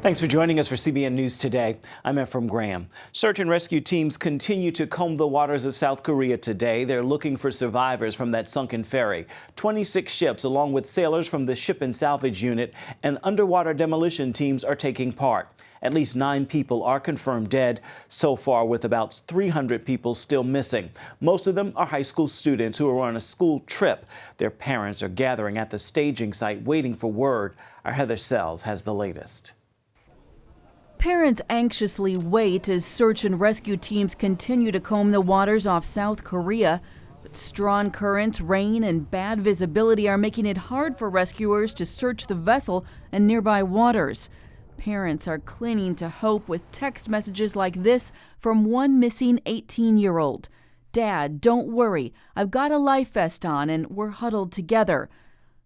Thanks for joining us for CBN News Today. I'm Ephraim Graham. Search and rescue teams continue to comb the waters of South Korea today. They're looking for survivors from that sunken ferry. 26 ships, along with sailors from the Ship and Salvage Unit and underwater demolition teams, are taking part. At least 9 people are confirmed dead so far, with about 300 people still missing. Most of them are high school students who are on a school trip. Their parents are gathering at the staging site waiting for word. Our Heather Sells has the latest. Parents anxiously wait as search and rescue teams continue to comb the waters off South Korea. But strong currents, rain, and bad visibility are making it hard for rescuers to search the vessel and nearby waters. Parents are clinging to hope with text messages like this from one missing 18-year-old. "Dad, don't worry. I've got a life vest on and we're huddled together."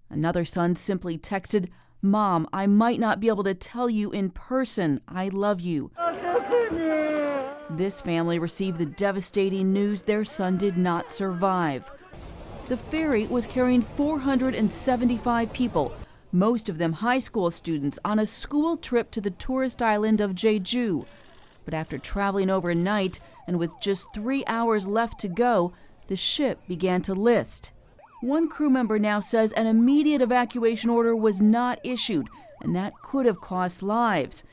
Another son simply texted, "Mom, I might not be able to tell you in person I love you." This family received the devastating news their son did not survive. The ferry was carrying 475 people, most of them high school students, on a school trip to the tourist island of Jeju. But after traveling overnight and with just 3 hours left to go, the ship began to list. One crew member now says an immediate evacuation order was not issued, and that could have cost lives.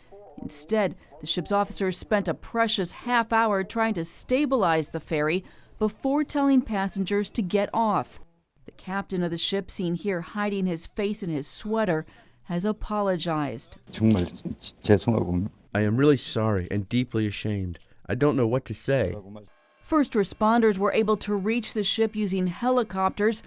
Instead, the ship's officers spent a precious half hour trying to stabilize the ferry before telling passengers to get off. The captain of the ship, seen here hiding his face in his sweater, has apologized. I am really sorry and deeply ashamed. I don't know what to say. First responders were able to reach the ship using helicopters.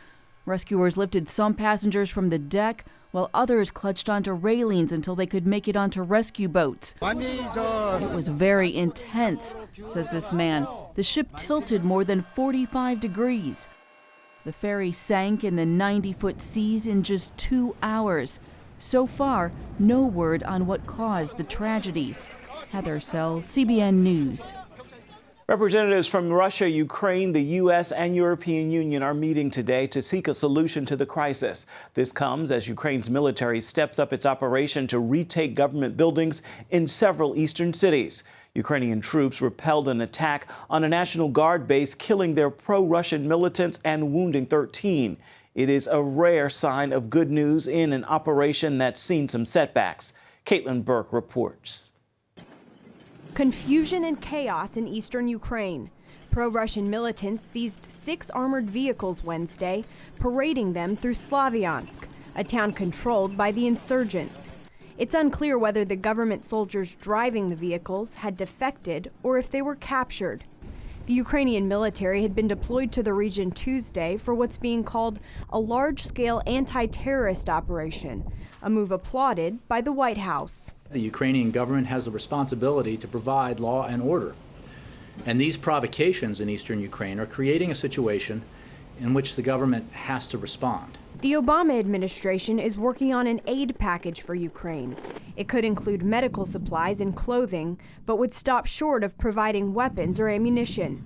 Rescuers lifted some passengers from the deck, while others clutched onto railings until they could make it onto rescue boats. It was very intense, says this man. The ship tilted more than 45 degrees. The ferry sank in the 90-foot seas in just 2 hours. So far, no word on what caused the tragedy. Heather Sells, CBN News. Representatives from Russia, Ukraine, the U.S. and European Union are meeting today to seek a solution to the crisis. This comes as Ukraine's military steps up its operation to retake government buildings in several eastern cities. Ukrainian troops repelled an attack on a National Guard base, killing their pro-Russian militants and wounding 13. It is a rare sign of good news in an operation that's seen some setbacks. Caitlin Burke reports. Confusion and chaos in eastern Ukraine. Pro-Russian militants seized 6 armored vehicles Wednesday, parading them through Slavyansk, a town controlled by the insurgents. It's unclear whether the government soldiers driving the vehicles had defected or if they were captured. The Ukrainian military had been deployed to the region Tuesday for what's being called a large-scale anti-terrorist operation, a move applauded by the White House. The Ukrainian government has the responsibility to provide law and order. And these provocations in eastern Ukraine are creating a situation in which the government has to respond. The Obama administration is working on an aid package for Ukraine. It could include medical supplies and clothing, but would stop short of providing weapons or ammunition.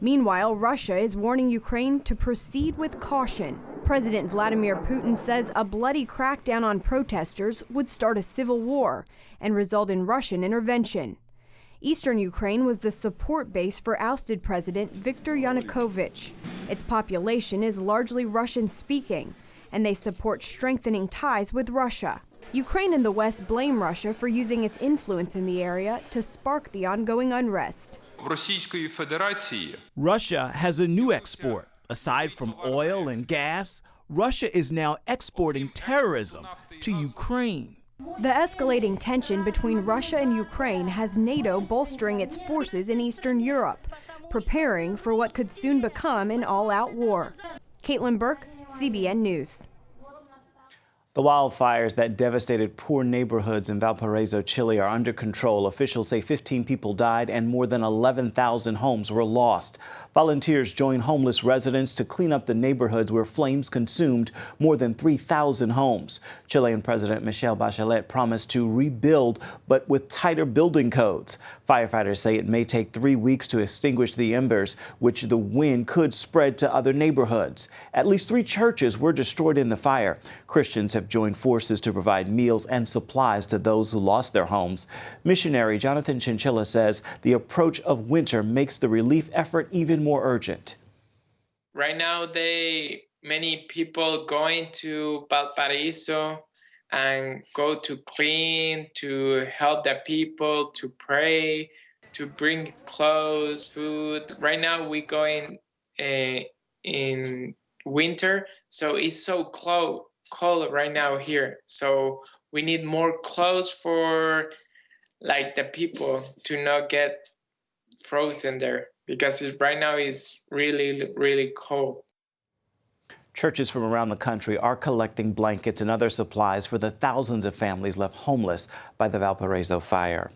Meanwhile, Russia is warning Ukraine to proceed with caution. President Vladimir Putin says a bloody crackdown on protesters would start a civil war and result in Russian intervention. Eastern Ukraine was the support base for ousted President Viktor Yanukovych. Its population is largely Russian-speaking, and they support strengthening ties with Russia. Ukraine and the West blame Russia for using its influence in the area to spark the ongoing unrest. Russia has a new export. Aside from oil and gas, Russia is now exporting terrorism to Ukraine. The escalating tension between Russia and Ukraine has NATO bolstering its forces in Eastern Europe, preparing for what could soon become an all-out war. Caitlin Burke, CBN News. The wildfires that devastated poor neighborhoods in Valparaiso, Chile, are under control. Officials say 15 people died and more than 11,000 homes were lost. Volunteers joined homeless residents to clean up the neighborhoods where flames consumed more than 3,000 homes. Chilean President Michelle Bachelet promised to rebuild, but with tighter building codes. Firefighters say it may take 3 weeks to extinguish the embers, which the wind could spread to other neighborhoods. At least 3 churches were destroyed in the fire. Christians have have joined forces to provide meals and supplies to those who lost their homes. Missionary Jonathan Chinchilla says the approach of winter makes the relief effort even more urgent. Right now, many people going to Valparaiso and go to clean, to help the people, to pray, to bring clothes, food. Right now, we're going in winter, so it's so cold right now here. So we need more clothes for like the people to not get frozen there, because right now it's really, really cold. Churches from around the country are collecting blankets and other supplies for the thousands of families left homeless by the Valparaiso fire.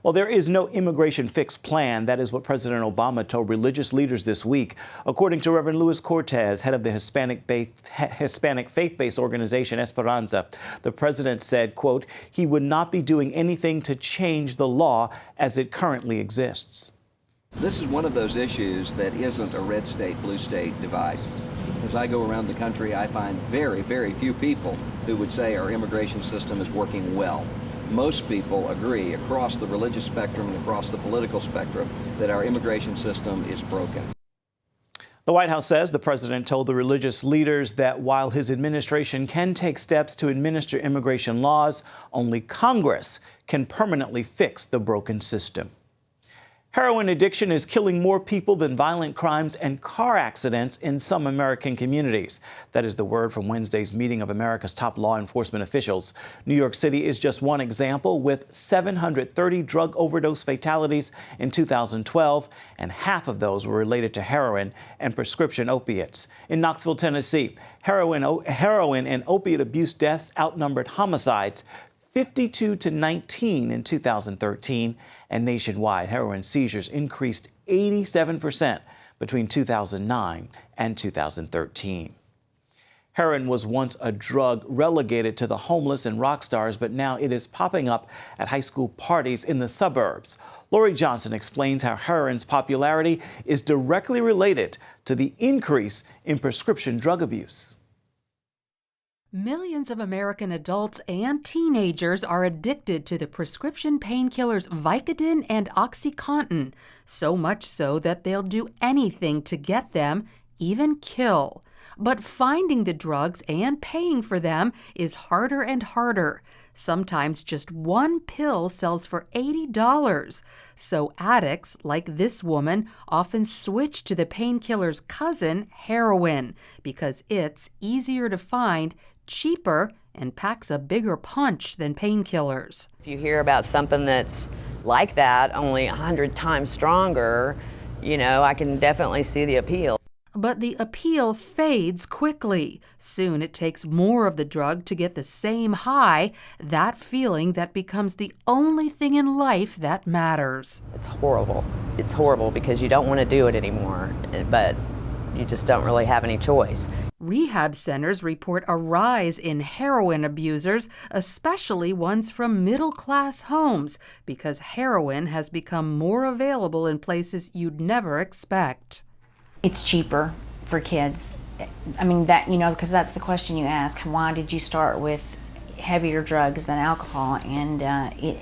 Well, there is no immigration fix plan. That is what President Obama told religious leaders this week. According to Reverend Luis Cortez, head of the Hispanic faith-based organization Esperanza, the president said, quote, he would not be doing anything to change the law as it currently exists. This is one of those issues that isn't a red state, blue state divide. As I go around the country, I find very, very few people who would say our immigration system is working well. Most people agree across the religious spectrum and across the political spectrum that our immigration system is broken. The White House says the president told the religious leaders that while his administration can take steps to administer immigration laws, only Congress can permanently fix the broken system. Heroin addiction is killing more people than violent crimes and car accidents in some American communities. That is the word from Wednesday's meeting of America's top law enforcement officials. New York City is just one example, with 730 drug overdose fatalities in 2012, and half of those were related to heroin and prescription opiates. In Knoxville, Tennessee, heroin and opiate abuse deaths outnumbered homicides, 52-19 in 2013, and nationwide heroin seizures increased 87% between 2009 and 2013. Heroin was once a drug relegated to the homeless and rock stars, but now it is popping up at high school parties in the suburbs. Lori Johnson explains how heroin's popularity is directly related to the increase in prescription drug abuse. Millions of American adults and teenagers are addicted to the prescription painkillers Vicodin and OxyContin, so much so that they'll do anything to get them, even kill. But finding the drugs and paying for them is harder and harder. Sometimes just one pill sells for $80. So addicts, like this woman, often switch to the painkiller's cousin, heroin, because it's easier to find, cheaper, and packs a bigger punch than painkillers. If you hear about something that's like that, only 100 times stronger, I can definitely see the appeal. But the appeal fades quickly. Soon it takes more of the drug to get the same high, that feeling that becomes the only thing in life that matters. It's horrible. It's horrible because you don't want to do it anymore, but you just don't really have any choice. Rehab centers report a rise in heroin abusers, especially ones from middle-class homes, because heroin has become more available in places you'd never expect. It's cheaper for kids. Because that's the question you ask. Why did you start with heavier drugs than alcohol? And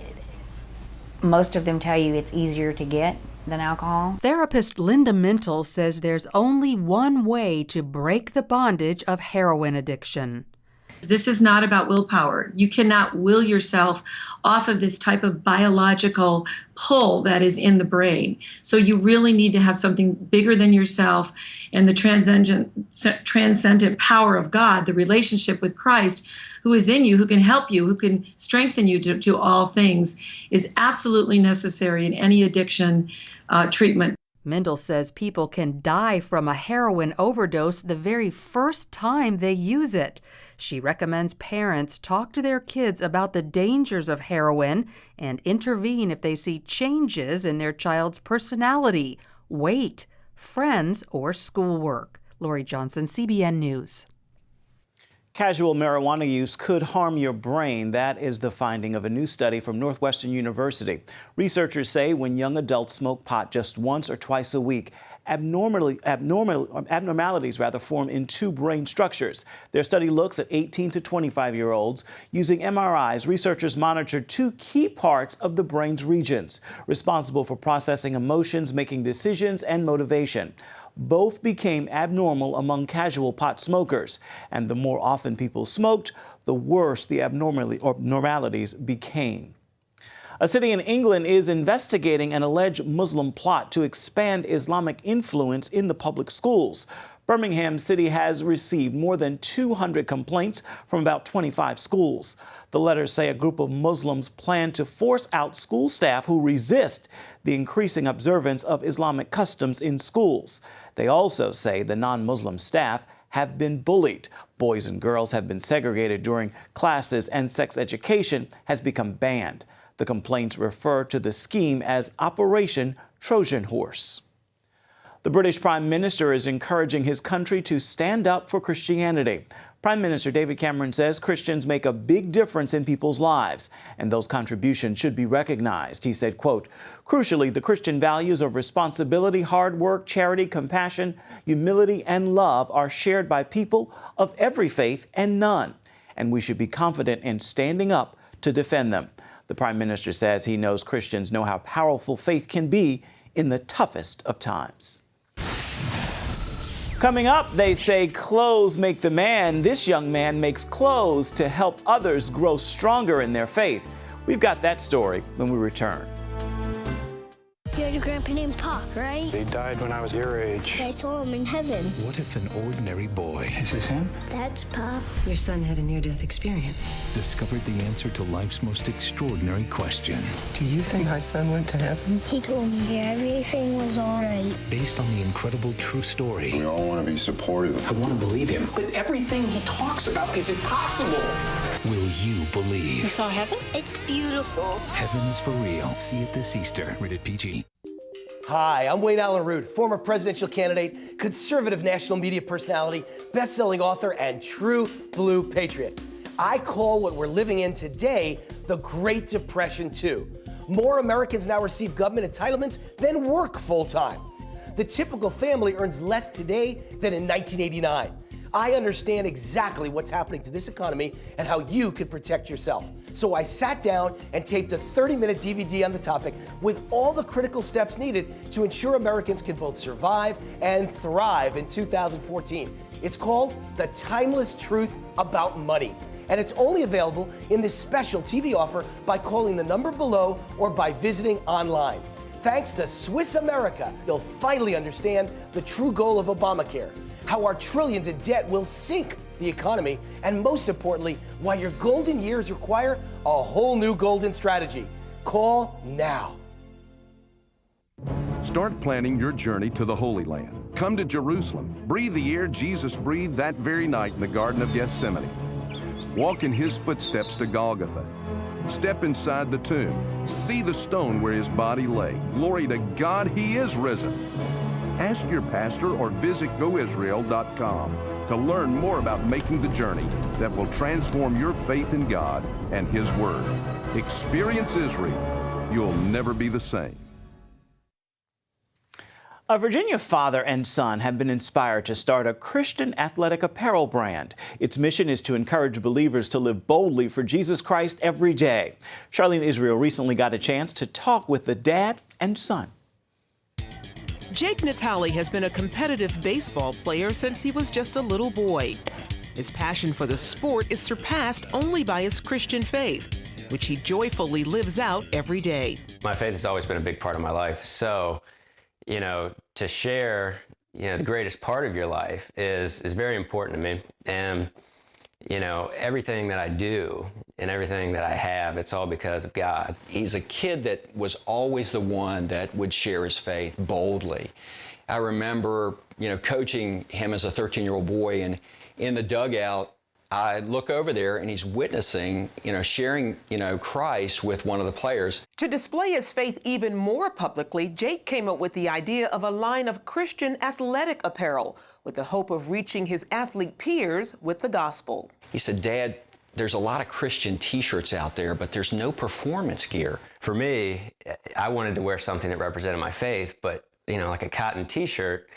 most of them tell you it's easier to get than alcohol. Therapist Linda Mintle says there's only one way to break the bondage of heroin addiction. This is not about willpower. You cannot will yourself off of this type of biological pull that is in the brain. So you really need to have something bigger than yourself, and the transcendent power of God, the relationship with Christ, who is in you, who can help you, who can strengthen you to do all things, is absolutely necessary in any addiction treatment. Mendel says people can die from a heroin overdose the very first time they use it. She recommends parents talk to their kids about the dangers of heroin and intervene if they see changes in their child's personality, weight, friends, or schoolwork. Lori Johnson, CBN News. Casual marijuana use could harm your brain. That is the finding of a new study from Northwestern University. Researchers say when young adults smoke pot just once or twice a week, abnormalities form in two brain structures. Their study looks at 18 to 25-year-olds. Using MRIs, researchers monitored two key parts of the brain's regions, responsible for processing emotions, making decisions, and motivation. Both became abnormal among casual pot smokers, and the more often people smoked, the worse the abnormalities became. A city in England is investigating an alleged Muslim plot to expand Islamic influence in the public schools. Birmingham City has received more than 200 complaints from about 25 schools. The letters say a group of Muslims plan to force out school staff who resist the increasing observance of Islamic customs in schools. They also say the non-Muslim staff have been bullied. Boys and girls have been segregated during classes, and sex education has become banned. The complaints refer to the scheme as Operation Trojan Horse. The British Prime Minister is encouraging his country to stand up for Christianity. Prime Minister David Cameron says Christians make a big difference in people's lives, and those contributions should be recognized. He said, quote, "Crucially, the Christian values of responsibility, hard work, charity, compassion, humility, and love are shared by people of every faith and none, and we should be confident in standing up to defend them." The Prime Minister says he knows Christians know how powerful faith can be in the toughest of times. Coming up, they say clothes make the man. This young man makes clothes to help others grow stronger in their faith. We've got that story when we return. You had a grandpa named Pop, right? They died when I was your age. I saw him in heaven. What if an ordinary boy, Is this him? That's Pop. Your son had a near-death experience. discovered the answer to life's most extraordinary question? Do you think my son went to heaven? He told me everything was all right. Based on the incredible true story. We all want to be supportive. I want to believe him. But everything he talks about is impossible. Will you believe? You saw heaven? It's beautiful. Heaven is for real. See it this Easter. Rated PG. Hi, I'm Wayne Allen Root, former presidential candidate, conservative national media personality, best-selling author, and true blue patriot. I call what we're living in today the Great Depression 2. More Americans now receive government entitlements than work full-time. The typical family earns less today than in 1989. I understand exactly what's happening to this economy and how you can protect yourself. So I sat down and taped a 30-minute DVD on the topic with all the critical steps needed to ensure Americans can both survive and thrive in 2014. It's called The Timeless Truth About Money, and it's only available in this special TV offer by calling the number below or by visiting online. Thanks to Swiss America, you'll finally understand the true goal of Obamacare, how our trillions in debt will sink the economy, and most importantly, why your golden years require a whole new golden strategy. Call now. Start planning your journey to the Holy Land. Come to Jerusalem. Breathe the air Jesus breathed that very night in the Garden of Gethsemane. Walk in his footsteps to Golgotha. Step inside the tomb. See the stone where his body lay. Glory to God, he is risen. Ask your pastor or visit goisrael.com to learn more about making the journey that will transform your faith in God and his word. Experience Israel. You'll never be the same. A Virginia father and son have been inspired to start a Christian athletic apparel brand. Its mission is to encourage believers to live boldly for Jesus Christ every day. Charlene Israel recently got a chance to talk with the dad and son. Jake Natale has been a competitive baseball player since he was just a little boy. His passion for the sport is surpassed only by his Christian faith, which he joyfully lives out every day. My faith has always been a big part of my life. So, to share, the greatest part of your life is very important to me. And, everything that I do and everything that I have, it's all because of God. He's a kid that was always the one that would share his faith boldly. I remember, coaching him as a 13-year-old boy, and in the dugout, I look over there and he's witnessing, sharing, Christ with one of the players. To display his faith even more publicly, Jake came up with the idea of a line of Christian athletic apparel with the hope of reaching his athlete peers with the gospel. He said, "Dad, there's a lot of Christian t-shirts out there, but there's no performance gear." For me, I wanted to wear something that represented my faith, but like a cotton t-shirt,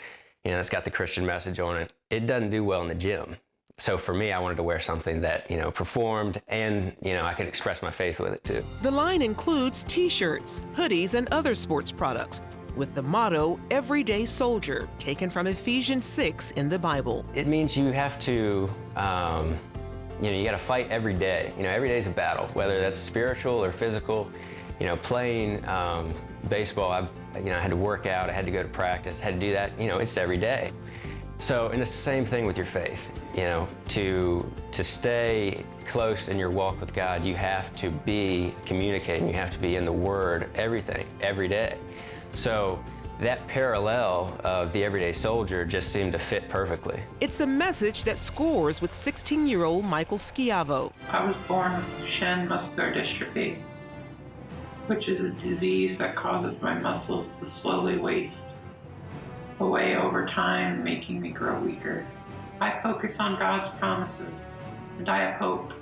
it's got the Christian message on it. It doesn't do well in the gym. So for me, I wanted to wear something that, performed and, I could express my faith with it too. The line includes t-shirts, hoodies, and other sports products with the motto, Everyday Soldier, taken from Ephesians 6 in the Bible. It means you have to, you got to fight every day. Every day is a battle, whether that's spiritual or physical. Playing baseball, I had to work out, I had to go to practice, had to do that, it's every day. So, and it's the same thing with your faith, to stay close in your walk with God, you have to be communicating, you have to be in the Word, everything, every day. So that parallel of the everyday soldier just seemed to fit perfectly. It's a message that scores with 16-year-old Michael Schiavo. I was born with Duchenne muscular dystrophy, which is a disease that causes my muscles to slowly waste away over time, making me grow weaker. I focus on God's promises, and I have hope.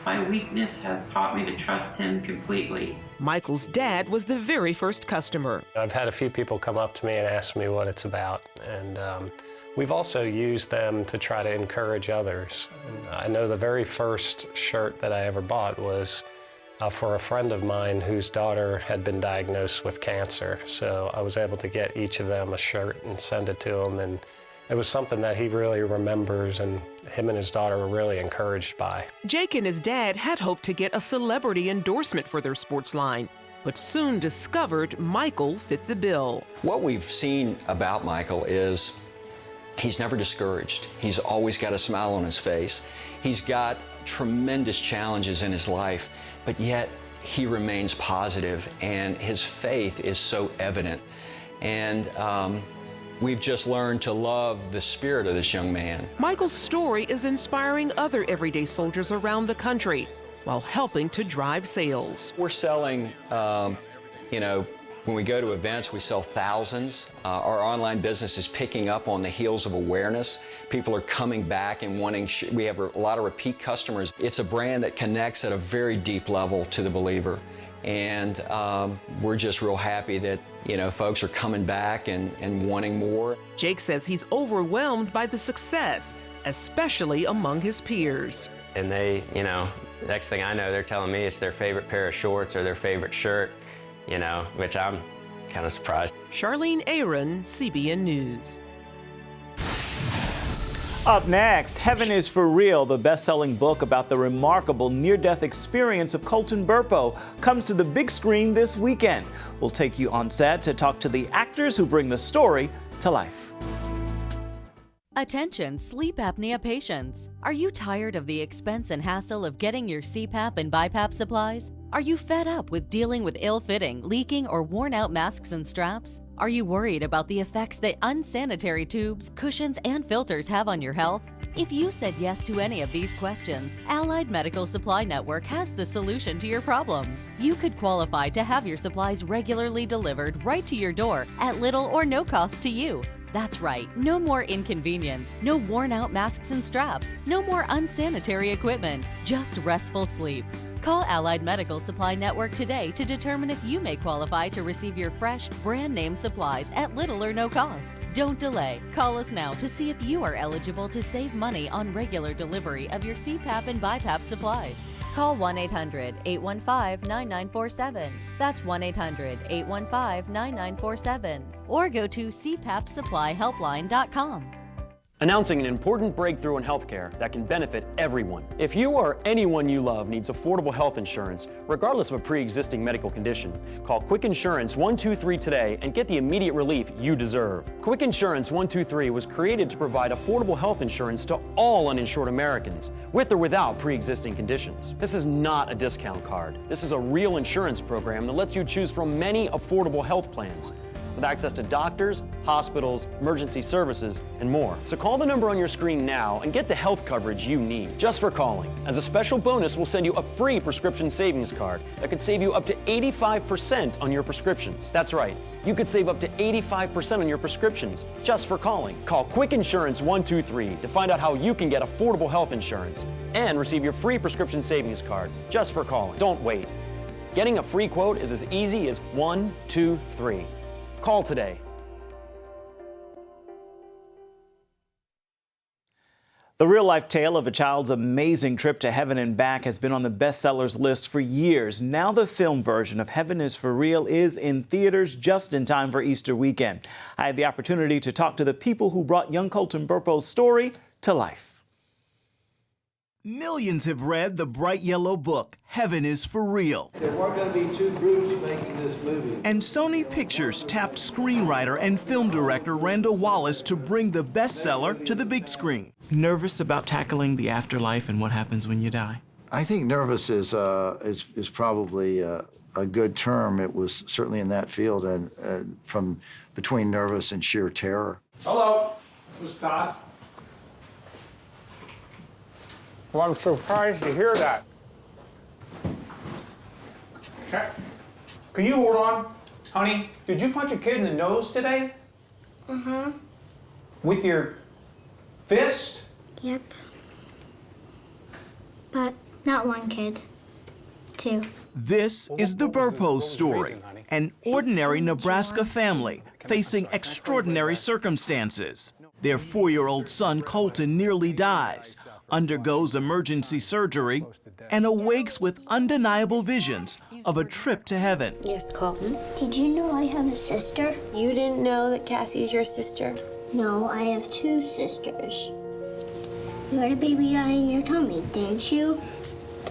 My weakness has taught me to trust Him completely. Michael's dad was the very first customer. I've had a few people come up to me and ask me what it's about, and we've also used them to try to encourage others. And I know the very first shirt that I ever bought was for a friend of mine whose daughter had been diagnosed with cancer. So I was able to get each of them a shirt and send it to them, and it was something that he really remembers, and him and his daughter were really encouraged by. Jake and his dad had hoped to get a celebrity endorsement for their sports line, but soon discovered Michael fit the bill. What we've seen about Michael is he's never discouraged. He's always got a smile on his face. He's got tremendous challenges in his life, but yet he remains positive, and his faith is so evident. And we've just learned to love the spirit of this young man. Michael's story is inspiring other everyday soldiers around the country while helping to drive sales. We're selling, when we go to events, we sell thousands. Our online business is picking up on the heels of awareness. People are coming back and wanting, we have a lot of repeat customers. It's a brand that connects at a very deep level to the believer. And we're just real happy that, folks are coming back and wanting more. Jake says he's overwhelmed by the success, especially among his peers. And they, next thing I know, they're telling me it's their favorite pair of shorts or their favorite shirt, which I'm kind of surprised. Charlene Aaron, CBN News. Up next, Heaven is for Real, the best-selling book about the remarkable near-death experience of Colton Burpo, comes to the big screen this weekend. We'll take you on set to talk to the actors who bring the story to life. Attention sleep apnea patients. Are you tired of the expense and hassle of getting your CPAP and BiPAP supplies? Are you fed up with dealing with ill-fitting, leaking, or worn-out masks and straps? Are you worried about the effects that unsanitary tubes, cushions, and filters have on your health? If you said yes to any of these questions, Allied Medical Supply Network has the solution to your problems. You could qualify to have your supplies regularly delivered right to your door at little or no cost to you. That's right, no more inconvenience, no worn-out masks and straps, no more unsanitary equipment, just restful sleep. Call Allied Medical Supply Network today to determine if you may qualify to receive your fresh, brand-name supplies at little or no cost. Don't delay. Call us now to see if you are eligible to save money on regular delivery of your CPAP and BiPAP supplies. Call 1-800-815-9947. That's 1-800-815-9947. Or go to cpapsupplyhelpline.com. Announcing an important breakthrough in healthcare that can benefit everyone. If you or anyone you love needs affordable health insurance, regardless of a pre-existing medical condition, call Quick Insurance 123 today and get the immediate relief you deserve. Quick Insurance 123 was created to provide affordable health insurance to all uninsured Americans, with or without pre-existing conditions. This is not a discount card. This is a real insurance program that lets you choose from many affordable health plans, with access to doctors, hospitals, emergency services, and more. So call the number on your screen now and get the health coverage you need just for calling. As a special bonus, we'll send you a free prescription savings card that could save you up to 85% on your prescriptions. That's right, you could save up to 85% on your prescriptions just for calling. Call Quick Insurance 123 to find out how you can get affordable health insurance and receive your free prescription savings card just for calling. Don't wait. Getting a free quote is as easy as 1, 2, 3. Call today. The real-life tale of a child's amazing trip to heaven and back has been on the bestsellers list for years. Now the film version of Heaven is for Real is in theaters just in time for Easter weekend. I had the opportunity to talk to the people who brought young Colton Burpo's story to life. Millions have read the bright yellow book, Heaven is for Real. There weren't going to be two groups making this movie. And Sony Pictures tapped screenwriter and film director Randall Wallace to bring the bestseller to the big screen. Nervous about tackling the afterlife and what happens when you die? I think nervous is probably a good term. It was certainly in that field, and from between nervous and sheer terror. Hello, this is Todd. Well, I'm surprised to hear that. Can you hold on? Honey, did you punch a kid in the nose today? Uh-huh. With your fist? Yep. But not one kid. Two. This is the Burpo story, an ordinary Nebraska family facing extraordinary circumstances. Their 4-year-old son, Colton, nearly dies, undergoes emergency surgery, and awakes with undeniable visions of a trip to heaven. Yes, Colton. Did you know I have a sister? You didn't know that Cassie's your sister? No, I have two sisters. You had a baby die in your tummy, didn't you?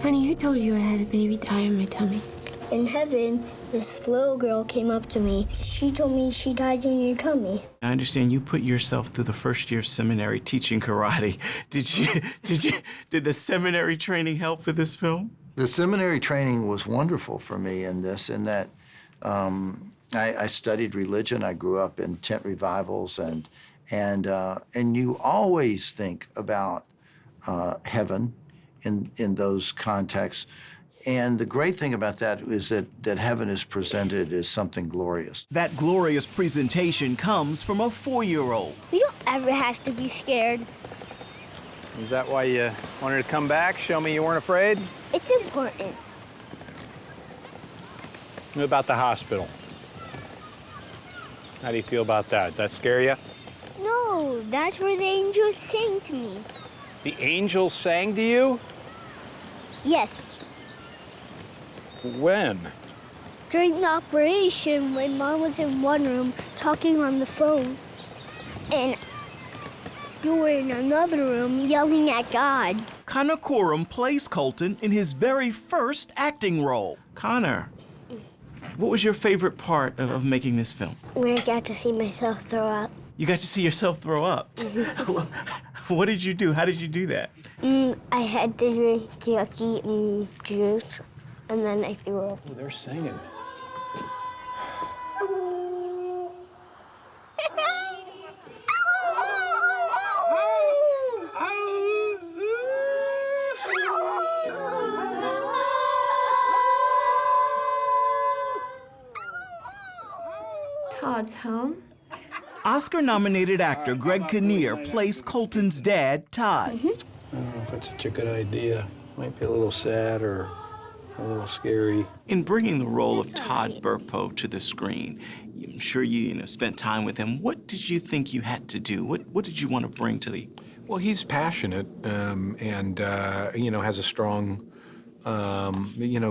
Honey, who told you I had a baby die in my tummy? In heaven, this little girl came up to me. She told me she died in your tummy. I understand you put yourself through the first-year seminary teaching karate. Did the seminary training help for this film? The seminary training was wonderful for me in this, in that I studied religion. I grew up in tent revivals, and you always think about heaven in those contexts. And the great thing about that is that heaven is presented as something glorious. That glorious presentation comes from a 4-year-old. We don't ever have to be scared. Is that why you wanted to come back? Show me you weren't afraid? It's important. What about the hospital? How do you feel about that? Does that scare you? No, that's where the angels sang to me. The angels sang to you? Yes. When? During the operation, when Mom was in one room talking on the phone, and you were in another room yelling at God. Connor Coram plays Colton in his very first acting role. Connor, what was your favorite part of making this film? When I got to see myself throw up. You got to see yourself throw up. What did you do? How did you do that? I had to drink yucky juice, and then I threw up. Oh, they're singing. Todd's home. Oscar-nominated actor Greg Kinnear plays Colton's dad, Todd. I don't know if it's such a good idea. Might be a little sad or a little scary. In bringing the role of Todd Burpo to the screen, I'm sure you spent time with him. What did you think you had to do? What did you want to bring to the... Well, he's passionate and has a strong,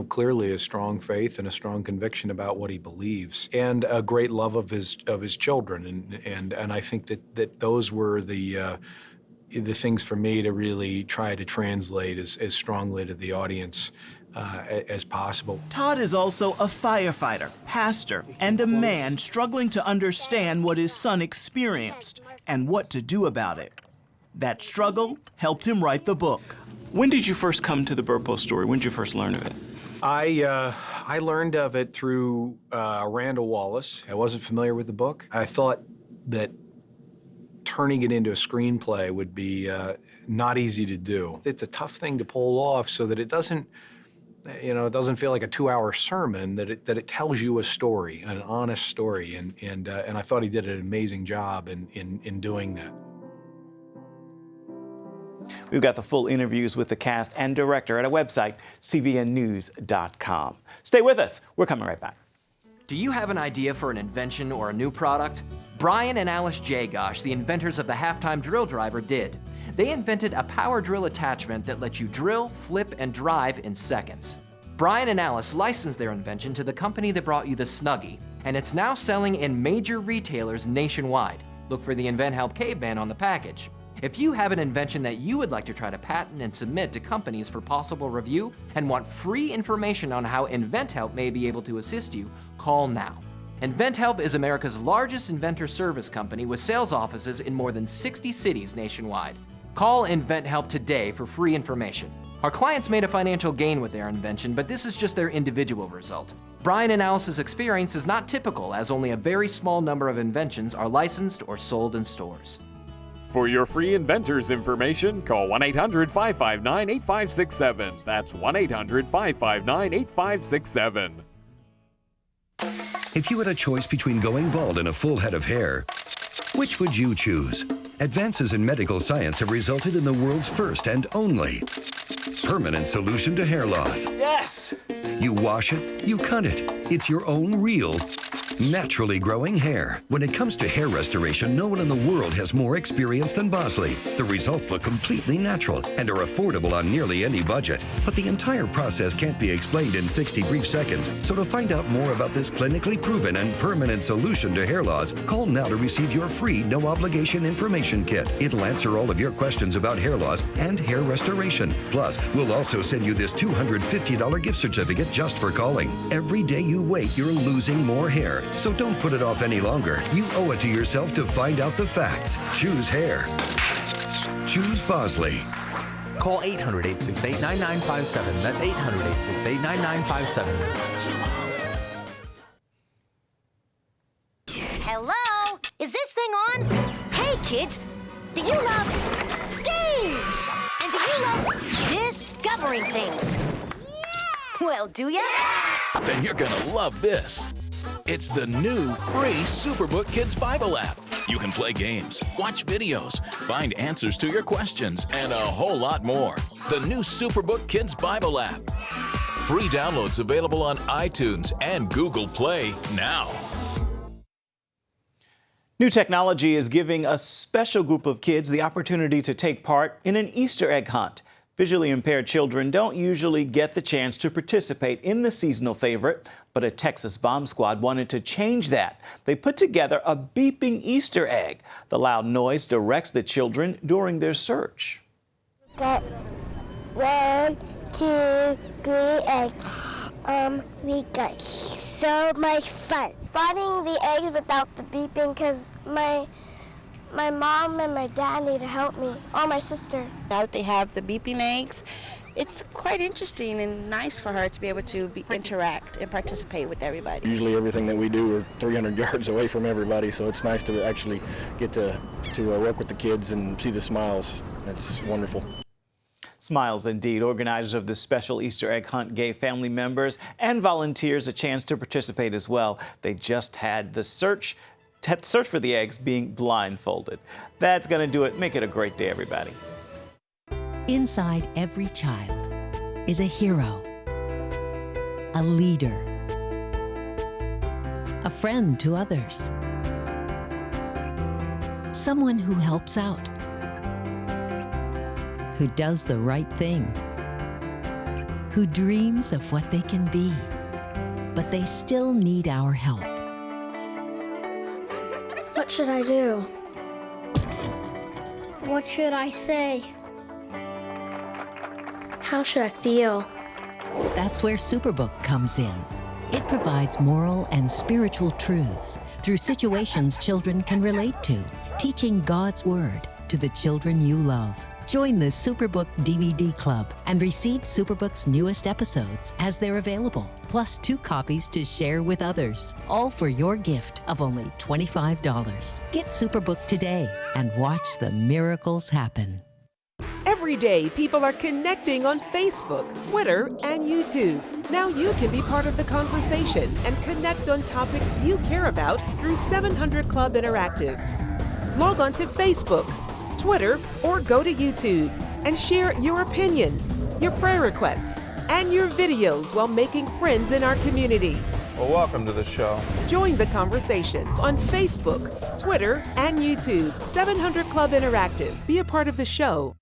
clearly a strong faith and a strong conviction about what he believes, and a great love of his children. And I think that those were the things for me to really try to translate as strongly to the audience as possible. Todd is also a firefighter, pastor, and a man struggling to understand what his son experienced and what to do about it. That struggle helped him write the book. When did you first come to the Burpo story? When did you first learn of it? I learned of it through Randall Wallace. I wasn't familiar with the book. I thought that turning it into a screenplay would be not easy to do. It's a tough thing to pull off so that it doesn't feel like a 2-hour sermon, that it tells you a story, an honest story, and I thought he did an amazing job in doing that. We've got the full interviews with the cast and director at our website, cbnnews.com. Stay with us. We're coming right back. Do you have an idea for an invention or a new product? Brian and Alice Jagosh, the inventors of the halftime drill driver, did. They invented a power drill attachment that lets you drill, flip, and drive in seconds. Brian and Alice licensed their invention to the company that brought you the Snuggie, and it's now selling in major retailers nationwide. Look for the Invent Help Caveman on the package. If you have an invention that you would like to try to patent and submit to companies for possible review and want free information on how Invent Help may be able to assist you, call now. Invent Help is America's largest inventor service company with sales offices in more than 60 cities nationwide. Call Invent Help today for free information. Our clients made a financial gain with their invention, but this is just their individual result. Brian and Alice's experience is not typical, as only a very small number of inventions are licensed or sold in stores. For your free inventors information, call 1-800-559-8567. That's 1-800-559-8567. If you had a choice between going bald and a full head of hair, which would you choose? Advances in medical science have resulted in the world's first and only permanent solution to hair loss. Yes! You wash it, you cut it. It's your own real, naturally growing hair. When it comes to hair restoration, no one in the world has more experience than Bosley. The results look completely natural and are affordable on nearly any budget. But the entire process can't be explained in 60 brief seconds. So to find out more about this clinically proven and permanent solution to hair loss, call now to receive your free no-obligation information kit. It'll answer all of your questions about hair loss and hair restoration. Plus, we'll also send you this $250 gift certificate just for calling. Every day you wait, you're losing more hair. So don't put it off any longer. You owe it to yourself to find out the facts. Choose hair. Choose Bosley. Call 800-868-9957. That's 800-868-9957. Hello? Is this thing on? Hey, kids. Do you love games? And do you love discovering things? Well, do ya? Then you're gonna love this. It's the new free Superbook Kids Bible app. You can play games, watch videos, find answers to your questions, and a whole lot more. The new Superbook Kids Bible app. Free downloads available on iTunes and Google Play now. New technology is giving a special group of kids the opportunity to take part in an Easter egg hunt. Visually impaired children don't usually get the chance to participate in the seasonal favorite, but a Texas bomb squad wanted to change that. They put together a beeping Easter egg. The loud noise directs the children during their search. Got 1, 2, 3 eggs. We got so much fun finding the eggs without the beeping because my mom and my dad need to help me, or my sister. Now that they have the beeping eggs, it's quite interesting and nice for her to be able to interact and participate with everybody. Usually everything that we do, we're 300 yards away from everybody, so it's nice to actually get to work with the kids and see the smiles. It's wonderful. Smiles indeed. Organizers of this special Easter egg hunt gave family members and volunteers a chance to participate as well. They just had the search for the eggs being blindfolded. That's going to do it. Make it a great day, everybody. Inside every child is a hero, a leader, a friend to others, someone who helps out, who does the right thing, who dreams of what they can be, but they still need our help. What should I do? What should I say? How should I feel? That's where Superbook comes in. It provides moral and spiritual truths through situations children can relate to, teaching God's Word to the children you love. Join the Superbook DVD Club and receive Superbook's newest episodes as they're available, plus 2 copies to share with others, all for your gift of only $25. Get Superbook today and watch the miracles happen. Every day, people are connecting on Facebook, Twitter, and YouTube. Now you can be part of the conversation and connect on topics you care about through 700 Club Interactive. Log on to Facebook, Twitter, or go to YouTube and share your opinions, your prayer requests, and your videos while making friends in our community. Well, welcome to the show. Join the conversation on Facebook, Twitter, and YouTube. 700 Club Interactive. Be a part of the show.